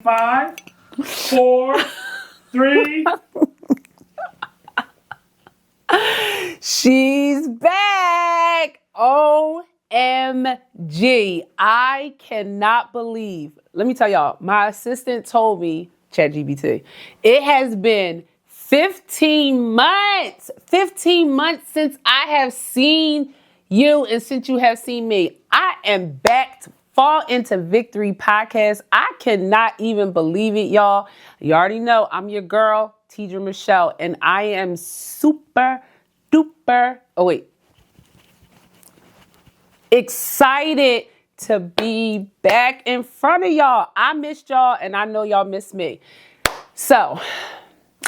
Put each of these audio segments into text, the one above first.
5, 4, 3. She's back. OMG. I cannot believe. Let me tell y'all, my assistant told me, ChatGPT, it has been 15 months since I have seen you and since you have seen me. I am back to Fall into Victory podcast. I cannot even believe it, y'all. You already know I'm your girl, Teadra Michelle, and I am super duper, excited to be back in front of y'all. I missed y'all and I know y'all missed me. So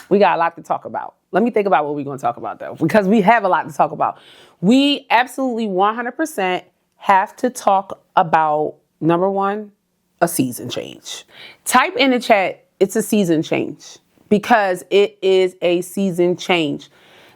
we got a lot to talk about. Let me think about what we're going to talk about though, because we have a lot to talk about. We absolutely 100% have to talk about, number one, a season change. Type in the chat, it's a season change, because it is a season change.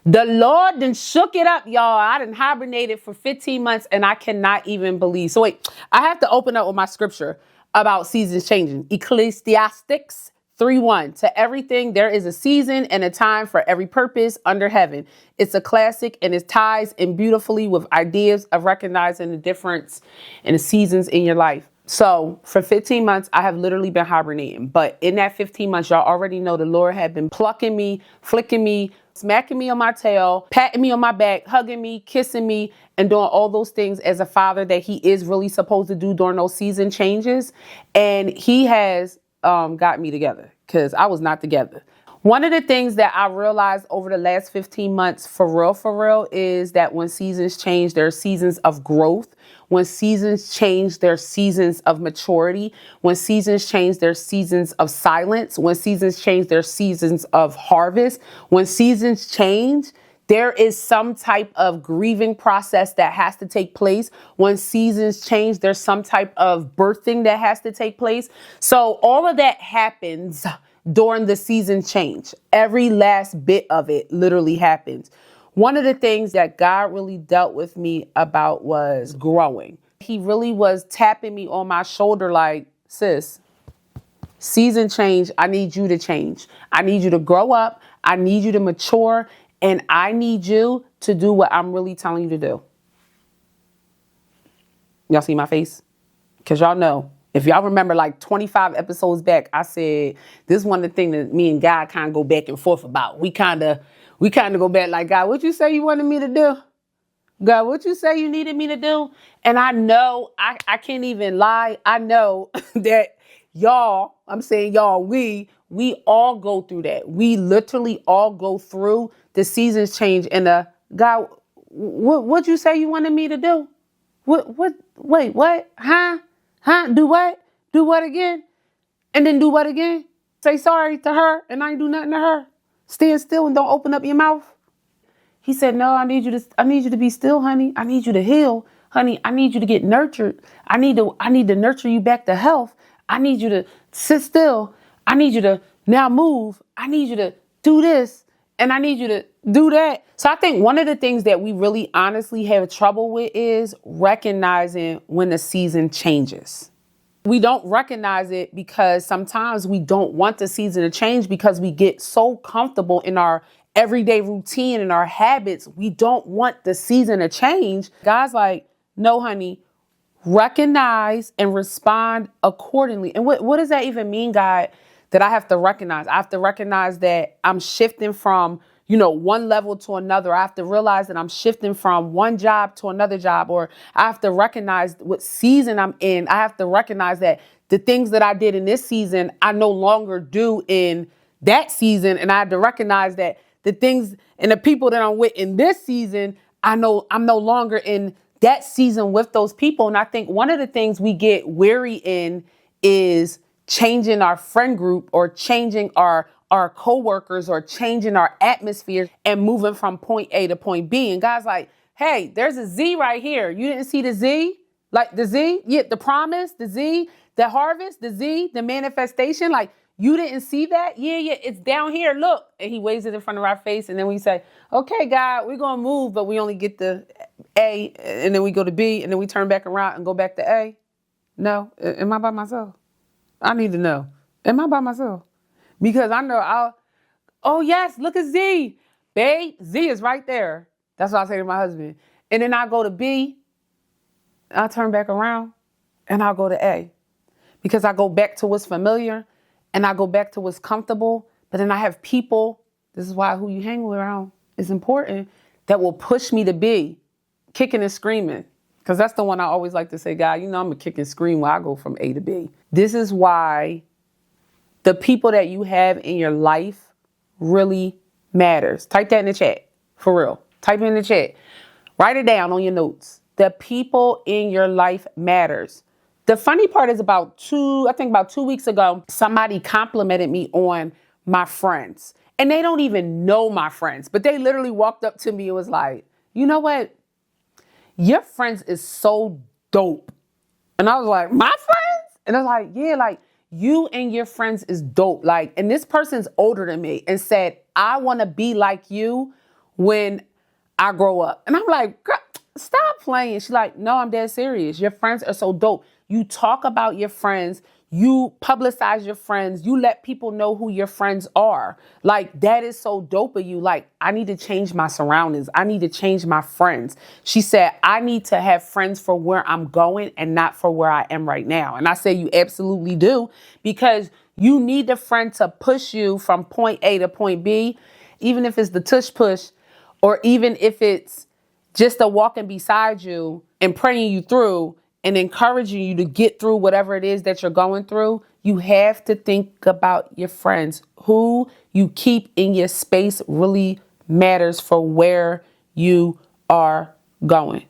The Lord done shook it up, y'all. I done hibernated for 15 months and I cannot even believe. So wait, I have to open up with my scripture about seasons changing. Ecclesiastes 3:1. To everything there is a season and a time for every purpose under heaven. It's a classic and it ties in beautifully with ideas of recognizing the difference in the seasons in your life. So for 15 months, I have literally been hibernating. But in that 15 months, y'all already know the Lord had been plucking me, flicking me, smacking me on my tail, patting me on my back, hugging me, kissing me, and doing all those things as a father that he is really supposed to do during those season changes. And he has got me together, because I was not together. One of the things that I realized over the last 15 months, for real, is that when seasons change, there are seasons of growth. When seasons change, there are seasons of maturity. When seasons change, there are seasons of silence. When seasons change, there are seasons of harvest. When seasons change, there is some type of grieving process that has to take place. When seasons change, there's some type of birthing that has to take place. So all of that happens during the season change. Every last bit of it literally happens. One of the things that God really dealt with me about was growing. He really was tapping me on my shoulder like, sis, season change, I need you to change. I need you to grow up. I need you to mature. And I need you to do what I'm really telling you to do. Y'all see my face? Because y'all know, if y'all remember like 25 episodes back, I said, this is one of the things that me and God kind of go back and forth about. We kind of go back like, God, what you say you wanted me to do? God, what you say you needed me to do? And I know, I can't even lie. I know that y'all, I'm saying y'all, we all go through that. We literally all go through the seasons change and God, what'd you say you wanted me to do? Wait, what? Huh? Do what? Do what again? And then do what again? Say sorry to her and I ain't do nothing to her. Stand still and don't open up your mouth. He said, no, I need you to be still, honey. I need you to heal, honey. I need you to get nurtured. I need to nurture you back to health. I need you to sit still. I need you to now move. I need you to do this. And I need you to do that. So I think one of the things that we really honestly have trouble with is recognizing when the season changes. We don't recognize it because sometimes we don't want the season to change because we get so comfortable in our everyday routine and our habits. We don't want the season to change. God's like, no, honey, recognize and respond accordingly. And what does that even mean, God? That I have to recognize. I have to recognize that I'm shifting from, one level to another. I have to realize that I'm shifting from one job to another job, or I have to recognize what season I'm in. I have to recognize that the things that I did in this season, I no longer do in that season. And I have to recognize that the things and the people that I'm with in this season, I know I'm no longer in that season with those people. And I think one of the things we get weary in is changing our friend group or changing our coworkers or changing our atmosphere and moving from point A to point B. And God's like, hey, there's a Z right here. You didn't see the Z? Like the Z? Yeah, the promise, the Z, the harvest, the Z, the manifestation. Like, you didn't see that? Yeah, it's down here. Look. And he waves it in front of our face. And then we say, okay, God, we're going to move, but we only get the A, and then we go to B, and then we turn back around and go back to A. No, am I by myself? I need to know. Am I by myself? Because I know oh yes, look at Z. Babe, Z is right there. That's what I say to my husband. And then I go to B, I turn back around, and I'll go to A. Because I go back to what's familiar, and I go back to what's comfortable. But then I have people, this is why who you hang around is important, that will push me to B, kicking and screaming. Because that's the one I always like to say, God, you know I'm a kick and scream when I go from A to B. This is why the people that you have in your life really matters. Type that in the chat, for real. Type it in the chat. Write it down on your notes. The people in your life matters. The funny part is about 2 weeks ago, somebody complimented me on my friends. And they don't even know my friends, but they literally walked up to me and was like, you know what? Your friends is so dope. And I was like, my friends? And I was like, yeah, like you and your friends is dope. Like, and this person's older than me and said, I want to be like you when I grow up. And I'm like, girl, stop playing. She's like, no, I'm dead serious. Your friends are so dope. You talk about your friends. You publicize your friends. You let people know who your friends are. Like, that is so dope of you. Like, I need to change my surroundings. I need to change my friends. She said, I need to have friends for where I'm going and not for where I am right now. And I say you absolutely do, because you need a friend to push you from point A to point B, even if it's the tush push, or even if it's just a walking beside you and praying you through and encouraging you to get through whatever it is that you're going through. You have to think about your friends. Who you keep in your space really matters for where you are going.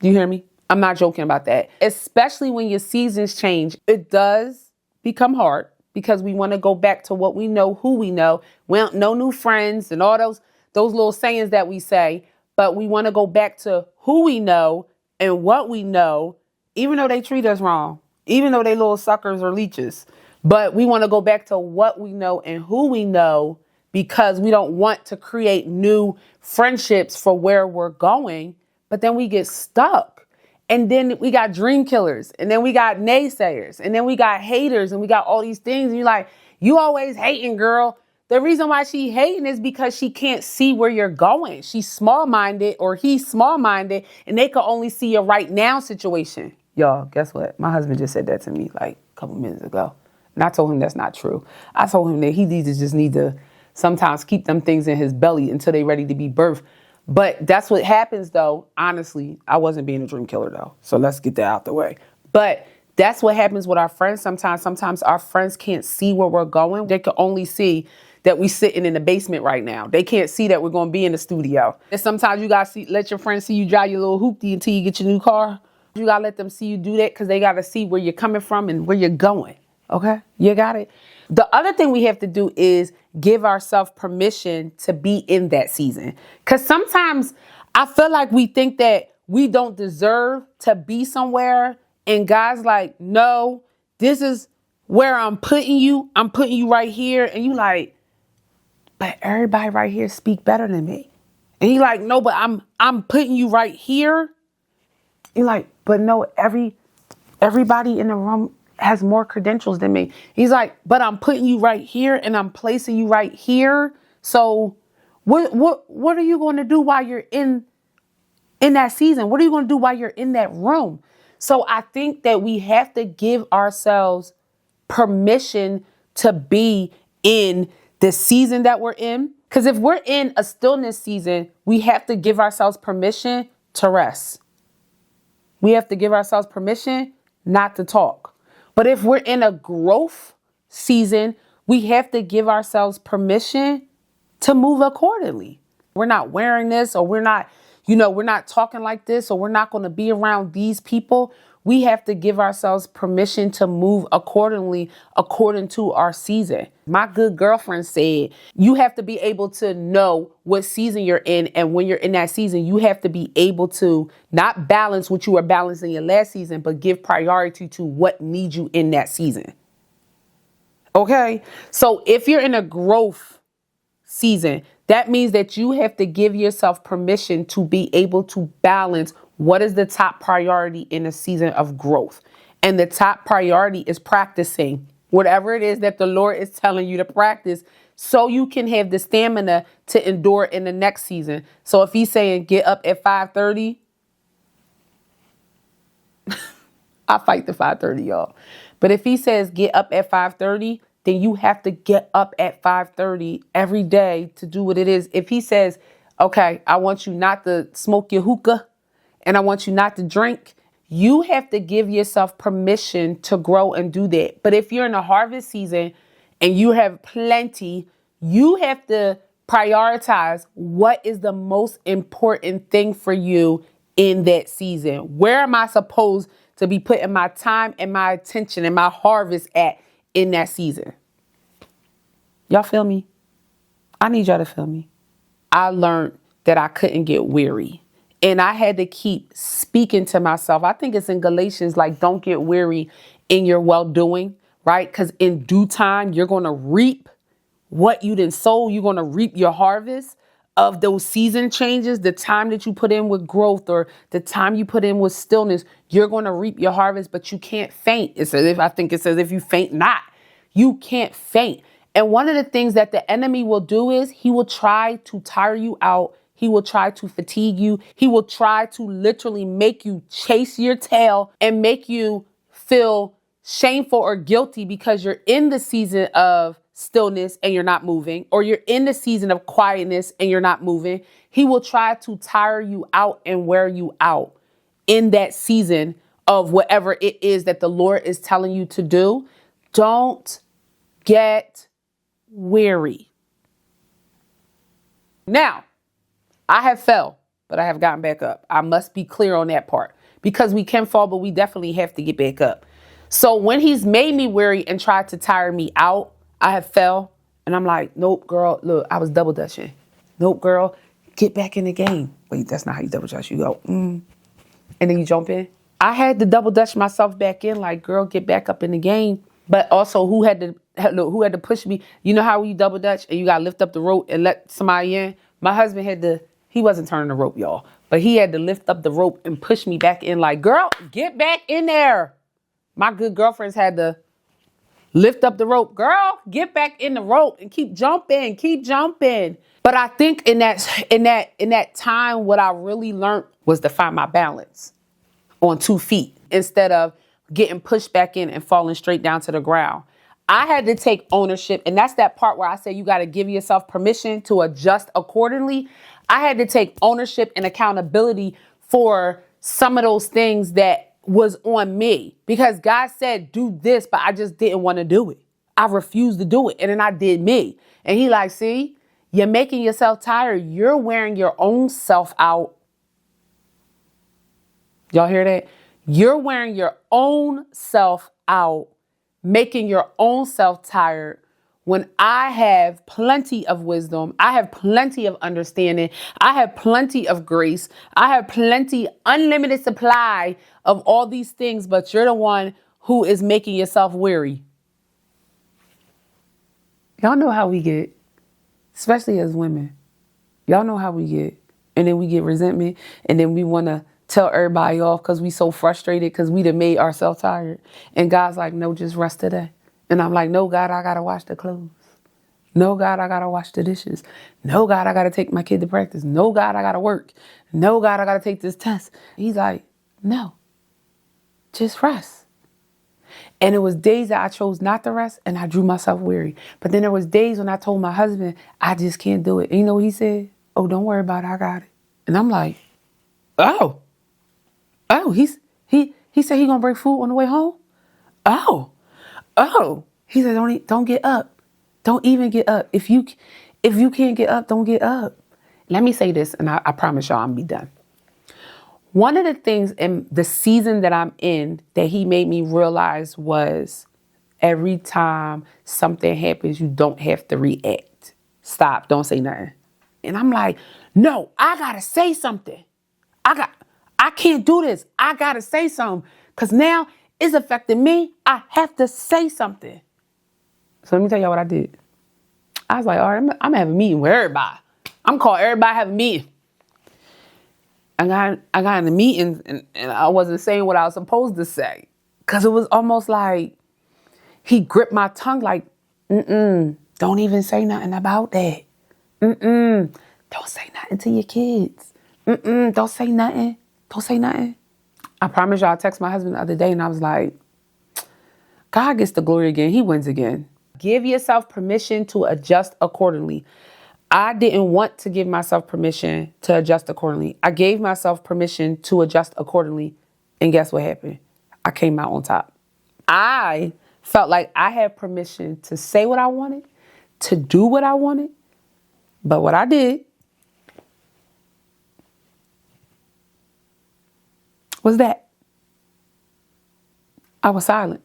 Do you hear me? I'm not joking about that. Especially when your seasons change. It does become hard because we want to go back to what we know, who we know. We don't know new friends and all those little sayings that we say, but we want to go back to who we know and what we know, even though they treat us wrong, even though they little suckers or leeches. But we want to go back to what we know and who we know, because we don't want to create new friendships for where we're going. But then we get stuck. And then we got dream killers, and then we got naysayers, and then we got haters, and we got all these things. And you're like, you always hating, girl. The reason why she hating is because she can't see where you're going. She's small-minded, or he's small-minded, and they can only see your right now situation. Y'all, guess what? My husband just said that to me like a couple minutes ago. And I told him that's not true. I told him that he just need to sometimes keep them things in his belly until they're ready to be birthed. But that's what happens, though. Honestly, I wasn't being a dream killer, though. So let's get that out the way. But that's what happens with our friends sometimes. Sometimes our friends can't see where we're going. They can only see that we sitting in the basement right now. They can't see that we're going to be in the studio. And sometimes you got to let your friends see you drive your little hoopty until you get your new car. You got to let them see you do that, because they got to see where you're coming from and where you're going. Okay? You got it? The other thing we have to do is give ourselves permission to be in that season. Because sometimes I feel like we think that we don't deserve to be somewhere. And God's like, no, this is where I'm putting you. I'm putting you right here. And you like, but everybody right here speak better than me. And he like, no, but I'm putting you right here. You're like, but no, everybody in the room has more credentials than me. He's like, but I'm putting you right here and I'm placing you right here. So what are you going to do while you're in that season? What are you going to do while you're in that room? So I think that we have to give ourselves permission to be in the season that we're in. Because if we're in a stillness season, we have to give ourselves permission to rest. We have to give ourselves permission not to talk. But if we're in a growth season, we have to give ourselves permission to move accordingly. We're not wearing this, or we're not talking like this, or we're not going to be around these people. We have to give ourselves permission to move accordingly, according to our season. My good girlfriend said, you have to be able to know what season you're in. And when you're in that season, you have to be able to not balance what you were balancing your last season, but give priority to what needs you in that season. Okay. So if you're in a growth season, that means that you have to give yourself permission to be able to balance what is the top priority in a season of growth. And the top priority is practicing Whatever it is that the Lord is telling you to practice so you can have the stamina to endure in the next season. So if he's saying get up at 5:30, I fight the 5:30, y'all. But if he says get up at 5:30, then you have to get up at 5:30 every day to do what it is. If he says, okay, I want you not to smoke your hookah and I want you not to drink, you have to give yourself permission to grow and do that. But if you're in a harvest season and you have plenty, you have to prioritize what is the most important thing for you in that season. Where am I supposed to be putting my time and my attention and my harvest at in that season? Y'all feel me? I need y'all to feel me. I learned that I couldn't get weary. And I had to keep speaking to myself. I think it's in Galatians, like, don't get weary in your well-doing, right? Because in due time, you're going to reap what you didn't sow. You're going to reap your harvest of those season changes, the time that you put in with growth or the time you put in with stillness. You're going to reap your harvest, but you can't faint. I think it says if you faint not, you can't faint. And one of the things that the enemy will do is he will try to tire you out. He will try to fatigue you. He will try to literally make you chase your tail and make you feel shameful or guilty because you're in the season of stillness and you're not moving, or you're in the season of quietness and you're not moving. He will try to tire you out and wear you out in that season of whatever it is that the Lord is telling you to do. Don't get weary. Now, I have fell, but I have gotten back up. I must be clear on that part because we can fall, but we definitely have to get back up. So when he's made me weary and tried to tire me out, I have fell and I'm like, nope, girl, look, I was double dutching. Nope, girl, get back in the game. Wait, that's not how you double dutch. You go, and then you jump in. I had to double dutch myself back in, like, girl, get back up in the game. But also who had to push me? You know how you double dutch and you got to lift up the rope and let somebody in? My husband he wasn't turning the rope, y'all, but he had to lift up the rope and push me back in, like, girl, get back in there. My good girlfriends had to lift up the rope. Girl, get back in the rope and keep jumping. But I think in that time, what I really learned was to find my balance on 2 feet instead of getting pushed back in and falling straight down to the ground. I had to take ownership. And that's that part where I say you got to give yourself permission to adjust accordingly. I had to take ownership and accountability for some of those things that was on me because God said, do this, but I just didn't want to do it. I refused to do it. And then I did me. And he like, see, you're making yourself tired. You're wearing your own self out. Y'all hear that? You're wearing your own self out, making your own self tired when I have plenty of wisdom. I have plenty of understanding. I have plenty of grace. I have plenty, unlimited supply of all these things, but you're the one who is making yourself weary. Y'all know how we get, especially as women. Y'all know how we get. And then we get resentment and then we want to tell everybody off because we so frustrated because we done made ourselves tired. And God's like, no, just rest today. And I'm like, no, God, I got to wash the clothes. No, God, I got to wash the dishes. No, God, I got to take my kid to practice. No, God, I got to work. No, God, I got to take this test. He's like, no, just rest. And it was days that I chose not to rest and I drew myself weary. But then there was days when I told my husband, I just can't do it. And you know what he said? Oh, don't worry about it. I got it. And I'm like, oh, he said he gonna bring food on the way home. Oh, he said, don't get up. Don't even get up. If you can't get up, don't get up. Let me say this, and I promise y'all I'm be done. One of the things in the season that I'm in that he made me realize was every time something happens, you don't have to react. Stop. Don't say nothing. And I'm like, no, I gotta say something. I can't do this. I gotta say something because now it's affecting me. I have to say something. So let me tell y'all what I did. I was like, all right, I'm gonna have a meeting with everybody. I'm calling everybody, have a meeting. I got in the meeting and I wasn't saying what I was supposed to say because it was almost like he gripped my tongue like, don't even say nothing about that. Don't say nothing to your kids. Don't say nothing. Don't say nothing. I promise y'all, I texted my husband the other day and I was like, God gets the glory again. He wins again. Give yourself permission to adjust accordingly. I didn't want to give myself permission to adjust accordingly. I gave myself permission to adjust accordingly. And guess what happened? I came out on top. I felt like I had permission to say what I wanted, to do what I wanted. But what I did was that I was silent.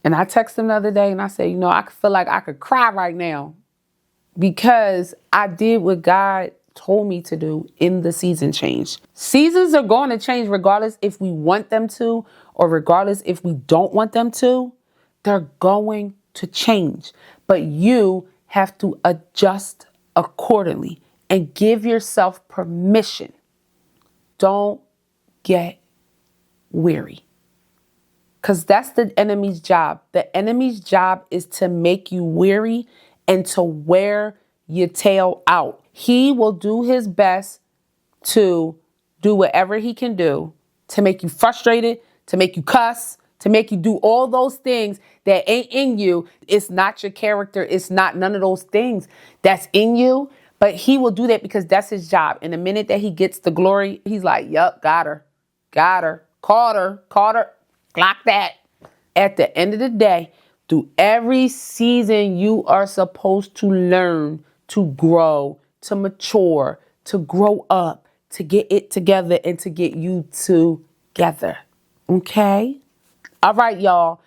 And I texted him the other day and I said, I feel like I could cry right now because I did what God told me to do in the season change. Seasons are going to change regardless if we want them to or regardless if we don't want them to. They're going to change. But you have to adjust accordingly and give yourself permission. Don't get weary. Because that's the enemy's job. The enemy's job is to make you weary and to wear your tail out. He will do his best to do whatever he can do to make you frustrated, to make you cuss, to make you do all those things that ain't in you. It's not your character. It's not none of those things that's in you. But he will do that because that's his job. And the minute that he gets the glory, he's like, yup, got her, caught her, clock that. At the end of the day, through every season, you are supposed to learn, to grow, to mature, to grow up, to get it together and to get you together. Okay? All right, y'all.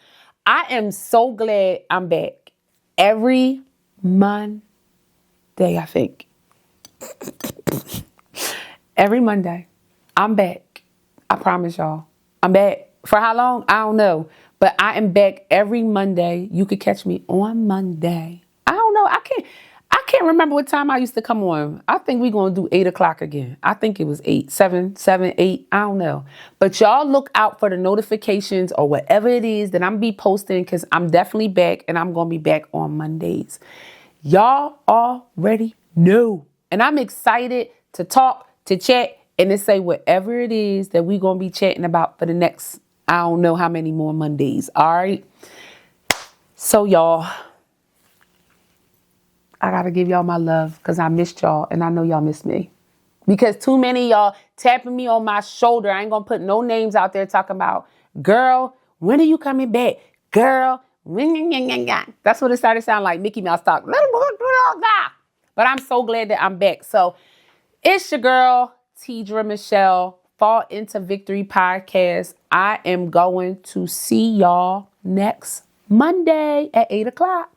I am so glad I'm back every Monday, I think. Every Monday, I'm back. I promise y'all. I'm back. For how long? I don't know. But I am back every Monday. You could catch me on Monday. I don't know. I can't remember what time I used to come on. I think we're going to do 8 o'clock again. I think it was 7, 8. I don't know. But y'all look out for the notifications or whatever it is that I'm be posting because I'm definitely back and I'm going to be back on Mondays. Y'all already know. And I'm excited to talk, to chat, and to say whatever it is that we're going to be chatting about for the next, I don't know how many more Mondays. All right. So y'all, I got to give y'all my love because I missed y'all and I know y'all missed me. Because too many of y'all tapping me on my shoulder. I ain't going to put no names out there talking about, girl, when are you coming back? Girl, that's what it started to sound like. Mickey Mouse talk. But I'm so glad that I'm back. So it's your girl, Teadra Michelle, Fall Into Victory podcast. I am going to see y'all next Monday at 8 o'clock.